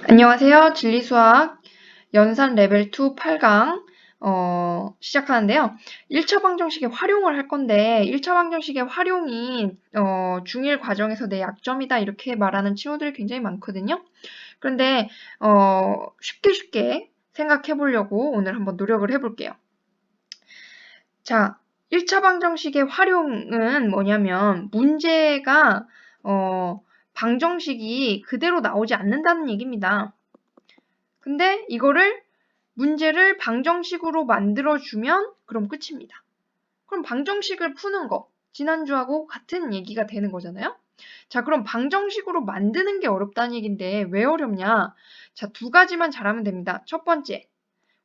안녕하세요. 진리수학 연산 레벨 2 8강 시작하는데요. 1차 방정식의 활용을 할 건데 1차 방정식의 활용이 중1 과정에서 내 약점이다 이렇게 말하는 친구들이 굉장히 많거든요. 그런데 쉽게 생각해 보려고 오늘 한번 노력을 해볼게요. 자, 1차 방정식의 활용은 뭐냐면 문제가 방정식이 그대로 나오지 않는다는 얘기입니다. 근데 이거를 문제를 방정식으로 만들어주면 그럼 끝입니다. 그럼 방정식을 푸는 거, 지난주하고 같은 얘기가 되는 거잖아요? 자, 그럼 방정식으로 만드는 게 어렵다는 얘기인데 왜 어렵냐? 자, 두 가지만 잘하면 됩니다. 첫 번째,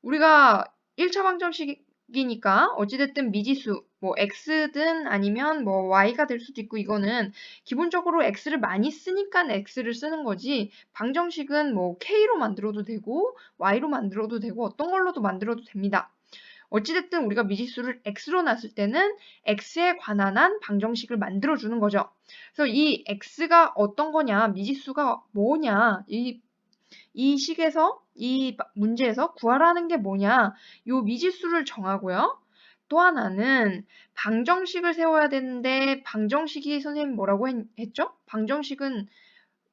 우리가 1차 방정식이니까 어찌됐든 미지수, 뭐 x든 아니면 뭐 y가 될 수도 있고 이거는 기본적으로 x를 많이 쓰니까 x를 쓰는 거지 방정식은 뭐 k로 만들어도 되고 y로 만들어도 되고 어떤 걸로도 만들어도 됩니다. 어찌됐든 우리가 미지수를 x로 놨을 때는 x에 관한 한 방정식을 만들어주는 거죠. 그래서 이 x가 어떤 거냐, 미지수가 뭐냐, 이 식에서 이 문제에서 구하라는 게 뭐냐 요 미지수를 정하고요. 또 하나는 방정식을 세워야 되는데 방정식이 선생님 뭐라고 했죠? 방정식은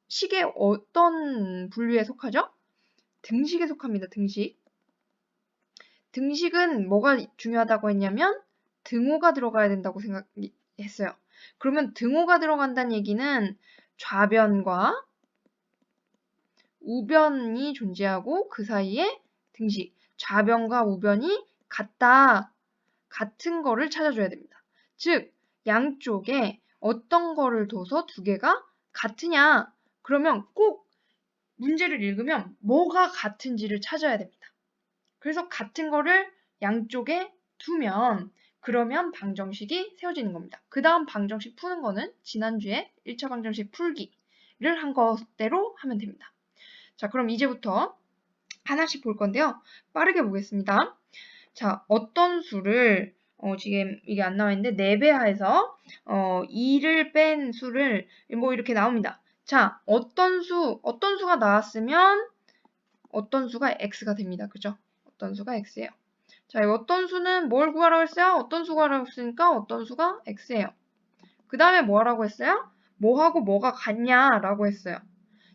식의 어떤 분류에 속하죠? 등식에 속합니다. 등식. 등식은 뭐가 중요하다고 했냐면 등호가 들어가야 된다고 생각했어요. 그러면 등호가 들어간다는 얘기는 좌변과 우변이 존재하고 그 사이에 등식, 좌변과 우변이 같은 거를 찾아줘야 됩니다. 즉, 양쪽에 어떤 거를 둬서 두 개가 같으냐? 그러면 꼭 문제를 읽으면 뭐가 같은지를 찾아야 됩니다. 그래서 같은 거를 양쪽에 두면 그러면 방정식이 세워지는 겁니다. 그 다음 방정식 푸는 거는 지난주에 1차 방정식 풀기를 한 것대로 하면 됩니다. 자, 그럼 이제부터 하나씩 볼 건데요. 빠르게 보겠습니다. 자, 어떤 수를 지금 이게 안 나와 있는데 4배하에서 2를 뺀 수를 뭐 이렇게 나옵니다. 자, 어떤 수가 나왔으면 어떤 수가 x가 됩니다. 그죠? 어떤 수가 x예요. 자, 이 어떤 수는 뭘 구하라고 했어요? 어떤 수 구하라고 했으니까 어떤 수가 x예요. 그 다음에 뭐 하라고 했어요? 뭐하고 뭐가 같냐라고 했어요.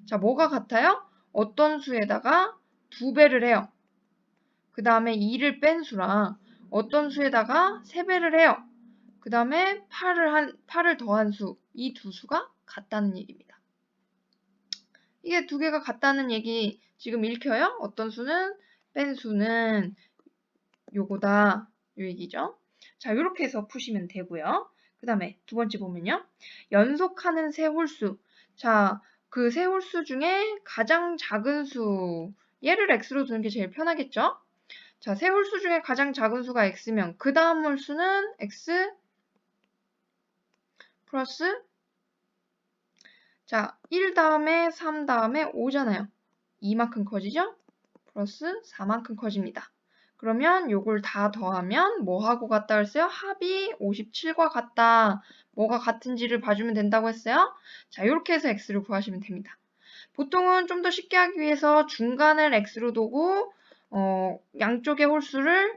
자, 뭐가 같아요? 어떤 수에다가 2배를 해요. 그 다음에 2를 뺀 수랑 어떤 수에다가 3배를 해요. 그 다음에 8을 더한 수, 이 두 수가 같다는 얘기입니다. 이게 두 개가 같다는 얘기 지금 읽혀요? 어떤 수는 뺀 수는 요거다, 요 얘기죠. 자, 요렇게 해서 푸시면 되고요. 그 다음에 두 번째 보면요. 연속하는 세 홀수. 자, 그 세 홀수 중에 가장 작은 수, 얘를 x로 두는 게 제일 편하겠죠? 자, 세 홀수 중에 가장 작은 수가 x면 그 다음 홀수는 x 플러스 자, 1 다음에 3 다음에 5잖아요. 2만큼 커지죠? 플러스 4만큼 커집니다. 그러면 요걸 다 더하면 뭐하고 같다 했어요? 합이 57과 같다. 뭐가 같은지를 봐주면 된다고 했어요? 자, 이렇게 해서 x를 구하시면 됩니다. 보통은 좀 더 쉽게 하기 위해서 중간을 x로 두고 양쪽의 홀수를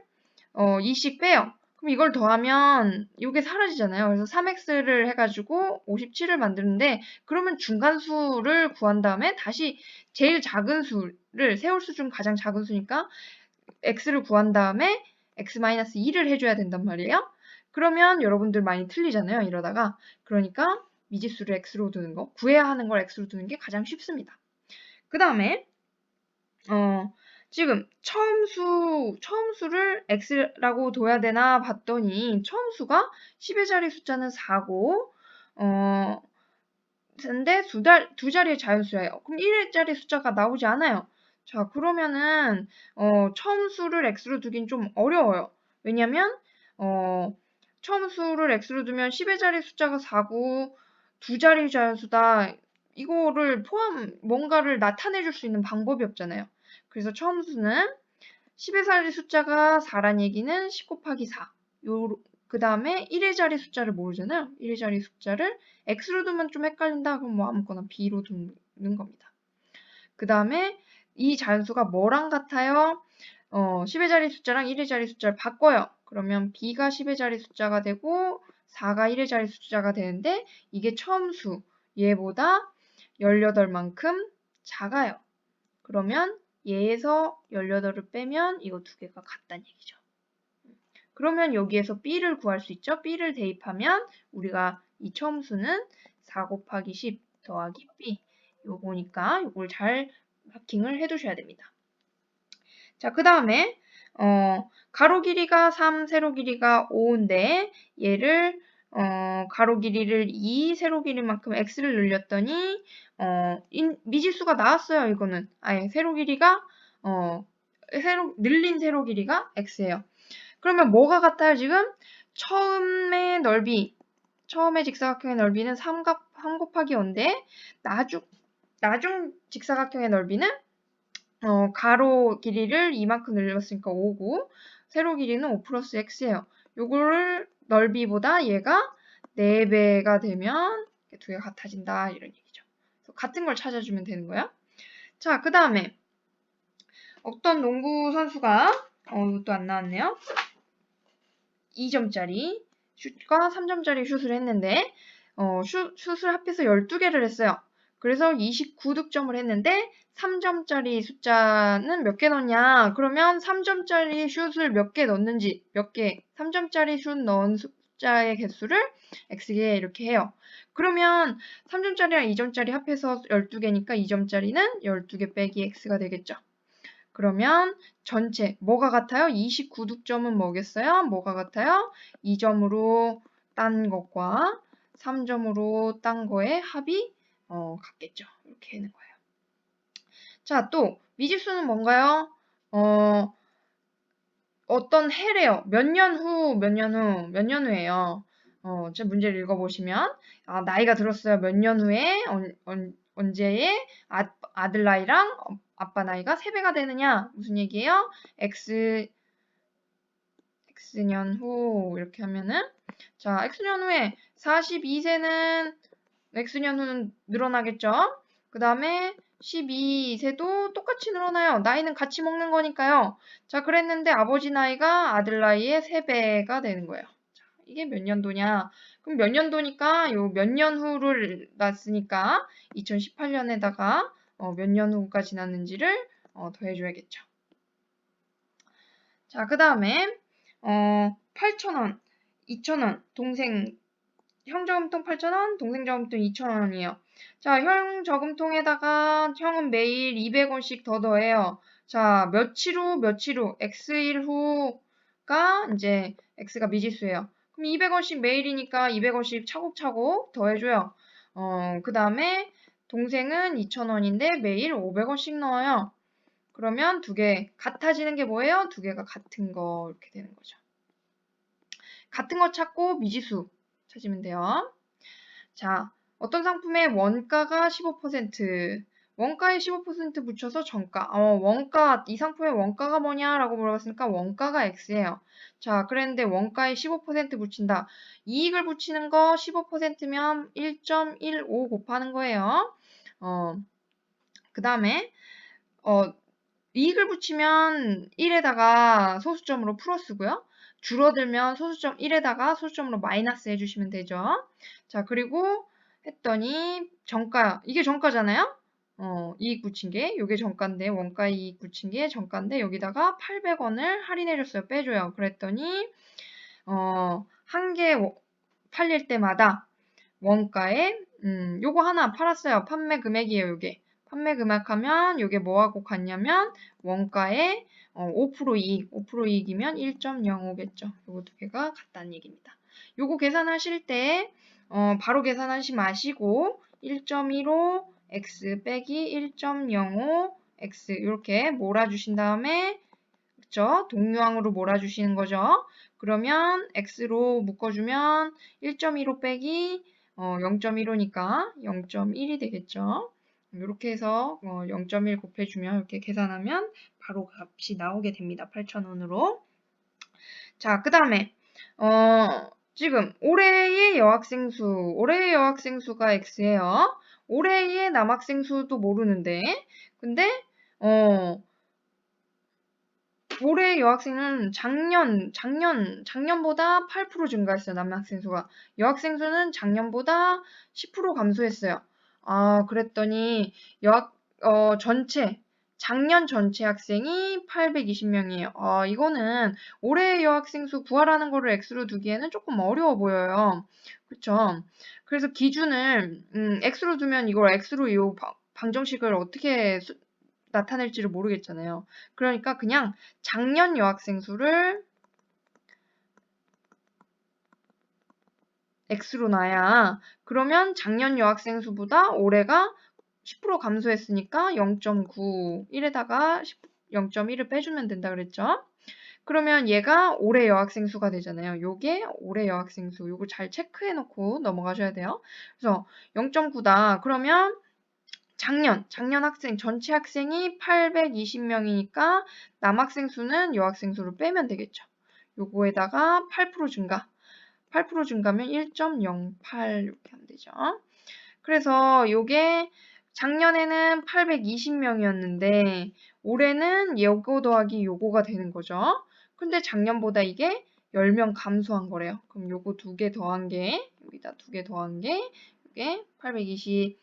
2씩 빼요. 그럼 이걸 더하면 이게 사라지잖아요. 그래서 3x를 해가지고 57을 만드는데 그러면 중간수를 구한 다음에 다시 제일 작은 수를 세 홀수 중 가장 작은 수니까 x를 구한 다음에 x-2를 해줘야 된단 말이에요. 그러면 여러분들 많이 틀리잖아요. 이러다가. 그러니까 미지수를 x로 두는 거, 구해야 하는 걸 x로 두는 게 가장 쉽습니다. 그 다음에 지금 처음 수를 x라고 둬야 되나 봤더니 처음 수가 10의 자리 숫자는 4고 근데 두 자리의 자연수예요. 그럼 1의 자리 숫자가 나오지 않아요. 자, 그러면은 처음 수를 x로 두긴 좀 어려워요. 왜냐면 처음 수를 x로 두면 10의 자리 숫자가 4고 두 자리 자연수다. 이거를 뭔가를 나타내 줄 수 있는 방법이 없잖아요. 그래서 처음 수는 10의 자리 숫자가 4란 얘기는 10 곱하기 4. 그 다음에 1의 자리 숫자를 모르잖아요. 1의 자리 숫자를 x로 두면 좀 헷갈린다. 그럼 뭐 아무거나 b로 두는 겁니다. 그 다음에 이 자연수가 뭐랑 같아요? 10의 자리 숫자랑 1의 자리 숫자를 바꿔요. 그러면 b가 10의 자리 숫자가 되고 4가 1의 자리 숫자가 되는데 이게 처음수 얘보다 18만큼 작아요. 그러면 얘에서 18을 빼면 이거 두 개가 같다는 얘기죠. 그러면 여기에서 b를 구할 수 있죠. b를 대입하면 우리가 이 처음수는 4 곱하기 10 더하기 b 요거니까 요걸 잘 마킹을 해두셔야 됩니다. 자, 그 다음에 가로 길이가 3, 세로 길이가 5인데 얘를 가로 길이를 2, 세로 길이만큼 x를 늘렸더니 미지수가 나왔어요. 이거는 아예 세로 길이가 늘린 세로 길이가 x예요. 그러면 뭐가 같아요? 지금 처음의 넓이, 처음의 직사각형의 넓이는 3 곱하기 5인데 나중 직사각형의 넓이는 가로 길이를 이만큼 늘렸으니까 5고 세로 길이는 5 플러스 x예요. 요거를 넓이보다 얘가 4배가 되면 두 개가 같아진다 이런 얘기죠. 같은 걸 찾아주면 되는 거야. 자, 그 다음에 어떤 농구 선수가 이것도 안 나왔네요. 2점짜리 슛과 3점짜리 슛을 했는데 슛을 합해서 12개를 했어요. 그래서 29득점을 했는데 3점짜리 숫자는 몇 개 넣냐? 그러면 3점짜리 슛을 몇 개 넣는지 3점짜리 슛 넣은 숫자의 개수를 x개 이렇게 해요. 그러면 3점짜리랑 2점짜리 합해서 12개니까 2점짜리는 12개 빼기 x가 되겠죠. 그러면 전체 뭐가 같아요? 29득점은 뭐겠어요? 뭐가 같아요? 2점으로 딴 것과 3점으로 딴 거의 합이 같겠죠. 이렇게 되는 거예요. 자, 또 미지수는 뭔가요? 어떤 해래요. 몇 년 후예요. 제 문제를 읽어보시면 나이가 들었어요. 몇 년 후에 언제에 아들 나이랑 아빠 나이가 3배가 되느냐? 무슨 얘기예요? X년 후 이렇게 하면은 자, X년 후에 42세는 X년 후는 늘어나겠죠? 그 다음에 12세도 똑같이 늘어나요. 나이는 같이 먹는 거니까요. 자, 그랬는데 아버지 나이가 아들 나이의 3배가 되는 거예요. 자, 이게 몇 년도냐? 그럼 몇 년도니까 요 몇 년 후를 났으니까 2018년에다가 몇 년 후가 지났는지를 더해줘야겠죠. 자, 그 다음에 8,000원, 2,000원, 형 저금통 8,000원, 동생 저금통 2,000원이에요. 자, 형 저금통에다가 형은 매일 200원씩 더 더해요. 자, 며칠 후, x일 후가 이제 x가 미지수예요. 그럼 200원씩 매일이니까 200원씩 차곡차곡 더해줘요. 그 다음에 동생은 2,000원인데 매일 500원씩 넣어요. 그러면 두 개 같아지는 게 뭐예요? 두 개가 같은 거 이렇게 되는 거죠. 같은 거 찾고 미지수 찾으면 돼요. 자, 어떤 상품의 원가가 15%, 원가에 15% 붙여서 정가. 이 상품의 원가가 뭐냐라고 물어봤으니까 원가가 X예요. 자, 그랬는데 원가에 15% 붙인다. 이익을 붙이는 거 15%면 1.15 곱하는 거예요. 그 다음에 이익을 붙이면 1에다가 소수점으로 플러스고요. 줄어들면 소수점 1에다가 소수점으로 마이너스 해주시면 되죠. 자, 그리고 했더니 정가, 이게 정가잖아요? 이익 붙인 게, 요게 정가인데, 원가 이익 붙인 게 정가인데, 여기다가 800원을 할인해줬어요. 빼줘요. 그랬더니, 한 개 팔릴 때마다 원가에, 요거 하나 팔았어요. 판매 금액이에요, 요게. 판매 금액하면 요게 뭐하고 같냐면 원가에 5% 이익, 5% 이익이면 1.05겠죠. 요거 두 개가 같다는 얘기입니다. 요거 계산하실 때 바로 계산하지 마시고 1.15 x 빼기 1.05 x 이렇게 몰아주신 다음에 그쵸? 동류항으로 몰아주시는 거죠. 그러면 x로 묶어주면 1.15 빼기 0.15니까 0.1이 되겠죠. 이렇게 해서 0.1 곱해주면 이렇게 계산하면 바로 값이 나오게 됩니다. 8,000원으로. 자, 그 다음에 지금 올해의 여학생 수가 X예요. 올해의 남학생 수도 모르는데, 근데 올해 여학생은 작년보다 8% 증가했어요. 남학생 수가. 여학생 수는 작년보다 10% 감소했어요. 아, 그랬더니 작년 전체 학생이 820명이에요. 아, 이거는 올해 여학생 수 구하라는 거를 X로 두기에는 조금 어려워 보여요. 그쵸? 그래서 기준을 X로 두면 이걸 X로 이 방정식을 어떻게 나타낼지를 모르겠잖아요. 그러니까 그냥 작년 여학생 수를 X로 놔야 그러면 작년 여학생 수보다 올해가 10% 감소했으니까 0.9, 1에다가 0.1을 빼주면 된다 그랬죠? 그러면 얘가 올해 여학생 수가 되잖아요. 요게 올해 여학생 수. 요거 잘 체크해 놓고 넘어가셔야 돼요. 그래서 0.9다. 그러면 작년 전체 학생이 820명이니까 남학생 수는 여학생 수를 빼면 되겠죠. 요거에다가 8% 증가. 8% 증가면 1.08 이렇게 하면 되죠. 그래서 요게 작년에는 820명이었는데 올해는 요거 더하기 요거가 되는 거죠. 근데 작년보다 이게 10명 감소한 거래요. 그럼 요거 두 개 더한 게 여기다 두 개 더한 게 이게 820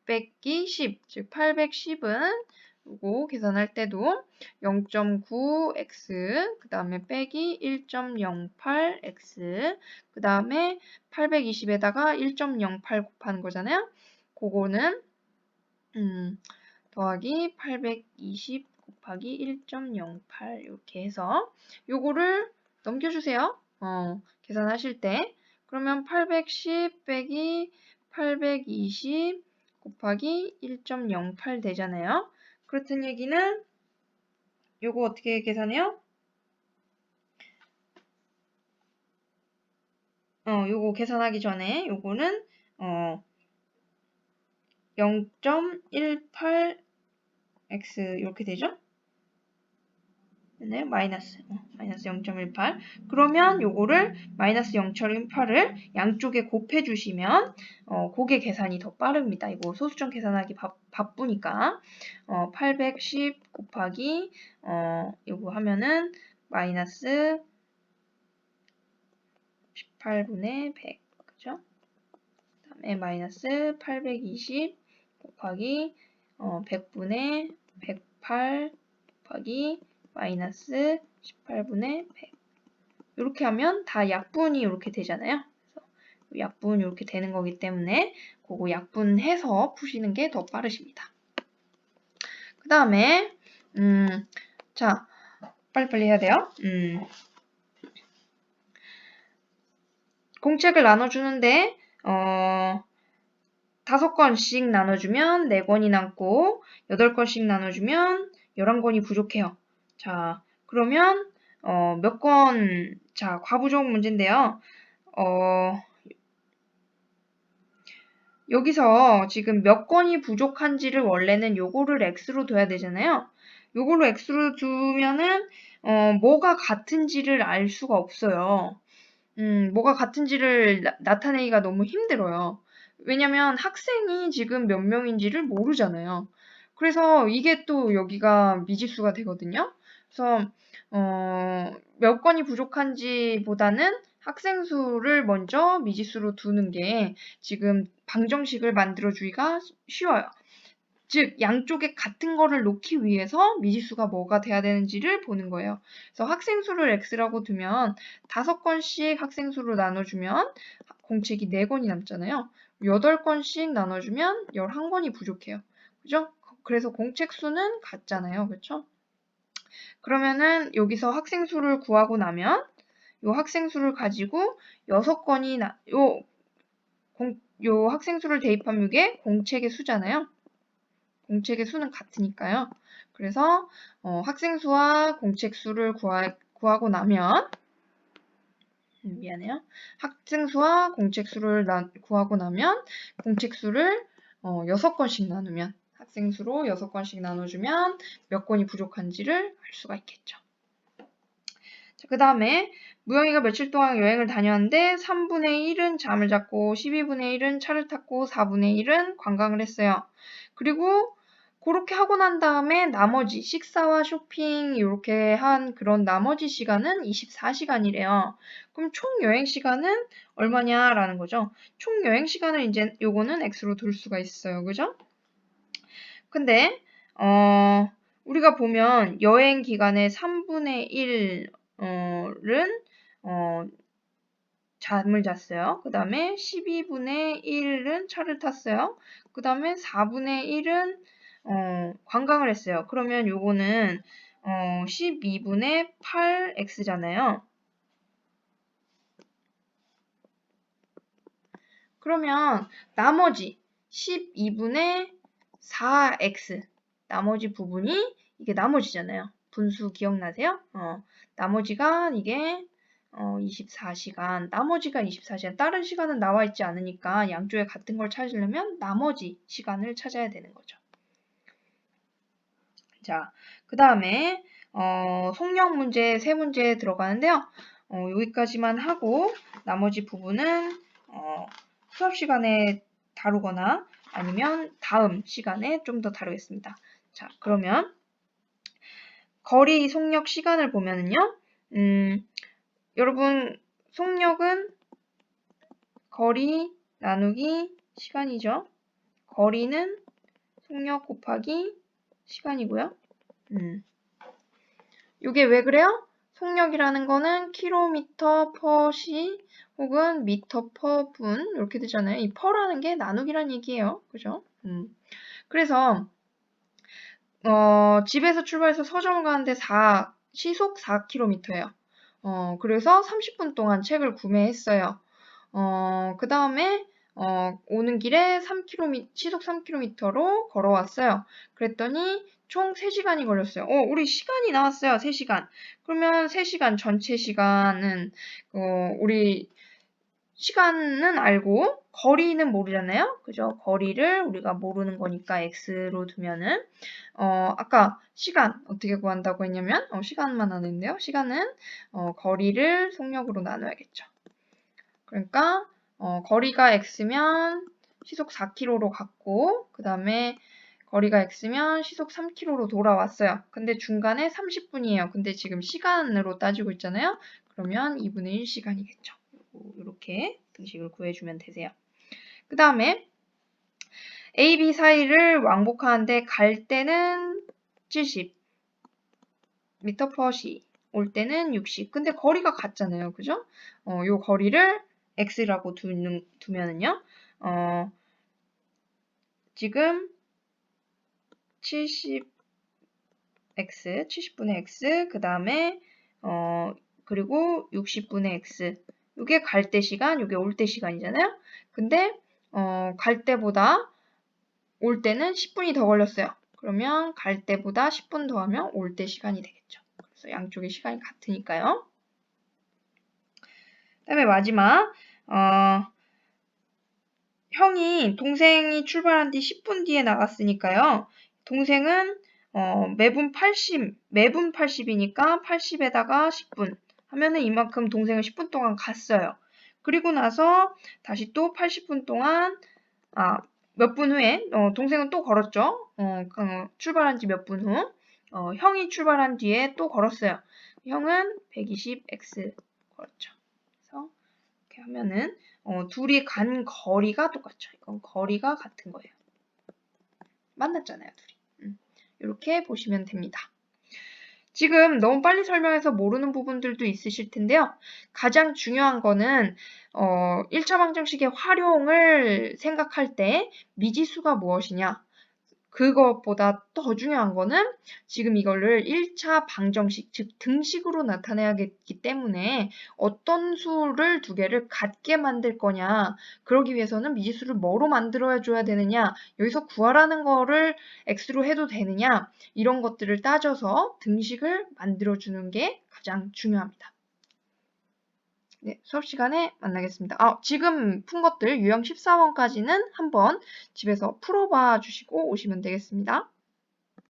빼기 10, 즉 810은 요거 계산할 때도 0.9x 그 다음에 빼기 1.08x 그 다음에 820에다가 1.08 곱하는 거잖아요. 그거는 더하기 820 곱하기 1.08 이렇게 해서 요거를 넘겨주세요. 계산하실 때 그러면 810 빼기 820 곱하기 1.08 되잖아요. 그렇다는 얘기는 요거 어떻게 계산해요? 요거 계산하기 전에 요거는 0.18x 이렇게 되죠? 네, 마이너스 0.18. 그러면 요거를 마이너스 0.18을 양쪽에 곱해 주시면 그게 계산이 더 빠릅니다. 이거 소수점 계산하기 바쁘니까 810 곱하기 요거 하면은 마이너스 18분의 100 그죠? 그다음에 마이너스 820 곱하기 100분의 108 곱하기 마이너스 18분의 100 이렇게 하면 다 약분이 이렇게 되잖아요. 그래서 약분 이렇게 되는 거기 때문에 그거 약분해서 푸시는 게 더 빠르십니다. 그 다음에 자 빨리빨리 해야 돼요. 공책을 나눠주는데 5권씩 나눠주면 4권이 남고 8권씩 나눠주면 11권이 부족해요. 자, 그러면 몇 권, 자, 과부족 문제인데요. 여기서 지금 몇 권이 부족한지를 원래는 요거를 X로 둬야 되잖아요. 요거를 X로 두면은 뭐가 같은지를 알 수가 없어요. 뭐가 같은지를 나타내기가 너무 힘들어요. 왜냐면 학생이 지금 몇 명인지를 모르잖아요. 그래서 이게 또 여기가 미지수가 되거든요. 그래서 몇 건이 부족한지보다는 학생 수를 먼저 미지수로 두는 게 지금 방정식을 만들어주기가 쉬워요. 즉 양쪽에 같은 거를 놓기 위해서 미지수가 뭐가 돼야 되는지를 보는 거예요. 그래서 학생 수를 x라고 두면 5건씩 학생 수로 나눠주면 공책이 4권이 남잖아요. 8건씩 나눠주면 11권이 부족해요. 그죠? 그래서 공책 수는 같잖아요. 그렇죠? 그러면은 여기서 학생 수를 구하고 나면 요 학생 수를 가지고 6건이 요 학생 수를 대입하면 이게 공책의 수잖아요. 공책의 수는 같으니까요. 그래서 학생 수와 공책 수를 구하고 나면 미안해요. 학생 수와 공책 수를 구하고 나면 공책 수를 6건씩 나누면 학생 수로 6건씩 나눠주면 몇 건이 부족한지를 알 수가 있겠죠. 그 다음에 무영이가 며칠 동안 여행을 다녔는데 3분의 1은 잠을 잤고 12분의 1은 차를 탔고 4분의 1은 관광을 했어요. 그리고 그렇게 하고 난 다음에 나머지 식사와 쇼핑 이렇게 한 그런 나머지 시간은 24시간이래요. 그럼 총 여행 시간은 얼마냐라는 거죠. 총 여행 시간을 이제 요거는 x로 둘 수가 있어요. 그죠? 근데 우리가 보면 여행 기간의 3분의 1은 잠을 잤어요. 그 다음에 12분의 1은 차를 탔어요. 그 다음에 4분의 1은 관광을 했어요. 그러면 요거는 12분의 8x잖아요. 그러면 나머지 12분의 4x 나머지 부분이 이게 나머지잖아요. 분수 기억나세요? 나머지가 이게 24시간, 나머지가 24시간. 다른 시간은 나와 있지 않으니까 양쪽에 같은 걸 찾으려면 나머지 시간을 찾아야 되는 거죠. 자, 그 다음에 속력 문제 3문제 들어가는데요. 여기까지만 하고 나머지 부분은 수업 시간에 다루거나 아니면 다음 시간에 좀 더 다루겠습니다. 자, 그러면 거리 속력 시간을 보면은요. 여러분 속력은 거리 나누기 시간이죠. 거리는 속력 곱하기 시간이고요. 이게 왜 그래요? 속력이라는 거는 킬로미터 퍼 시 혹은 미터 퍼 분 이렇게 되잖아요. 이 퍼라는 게 나누기란 얘기예요. 그죠? 그래서 집에서 출발해서 서점 가는데 시속 4km예요. 그래서 30분 동안 책을 구매했어요. 그 다음에 오는 길에 시속 3km로 걸어왔어요. 그랬더니 총 3시간이 걸렸어요. 우리 시간이 나왔어요. 3시간. 그러면 3시간 전체 시간은 우리 시간은 알고 거리는 모르잖아요. 그죠? 거리를 우리가 모르는 거니까 x로 두면은 아까 시간 어떻게 구한다고 했냐면 시간만 하는데요. 시간은 거리를 속력으로 나눠야겠죠. 그러니까 거리가 x면 시속 4km로 갔고 그 다음에 거리가 x면 시속 3km로 돌아왔어요. 근데 중간에 30분이에요. 근데 지금 시간으로 따지고 있잖아요. 그러면 2분의 1시간이겠죠. 이렇게 등식을 구해주면 되세요. 그 다음에 A, B 사이를 왕복하는데 갈 때는 70 미터 퍼 시, 올 때는 60. 근데 거리가 같잖아요. 그죠? 요 거리를 x라고 두면은요. 지금 70x, 70분의 x, 그 다음에 그리고 60분의 x. 이게 갈 때 시간, 이게 올 때 시간이잖아요. 근데 갈 때보다 올 때는 10분이 더 걸렸어요. 그러면 갈 때보다 10분 더하면 올 때 시간이 되겠죠. 그래서 양쪽의 시간이 같으니까요. 그다음에 마지막 동생이 출발한 뒤 10분 뒤에 나갔으니까요. 동생은 매분 80이니까 80에다가 10분 하면은 이만큼 동생은 10분 동안 갔어요. 그리고 나서 다시 또 80분 동안 몇 분 후에 동생은 또 걸었죠. 출발한 지 몇 분 후. 형이 출발한 뒤에 또 걸었어요. 형은 120x 걸었죠. 그래서 이렇게 하면은 둘이 간 거리가 똑같죠. 이건 거리가 같은 거예요. 만났잖아요, 둘이. 이렇게 보시면 됩니다. 지금 너무 빨리 설명해서 모르는 부분들도 있으실 텐데요. 가장 중요한 거는 1차 방정식의 활용을 생각할 때 미지수가 무엇이냐. 그것보다 더 중요한 거는 지금 이거를 1차 방정식, 즉 등식으로 나타내야겠기 때문에 어떤 수를 두 개를 같게 만들 거냐, 그러기 위해서는 미지수를 뭐로 만들어 줘야 되느냐, 여기서 구하라는 거를 x로 해도 되느냐, 이런 것들을 따져서 등식을 만들어 주는 게 가장 중요합니다. 네, 수업 시간에 만나겠습니다. 지금 푼 것들 유형 14번까지는 한번 집에서 풀어봐 주시고 오시면 되겠습니다.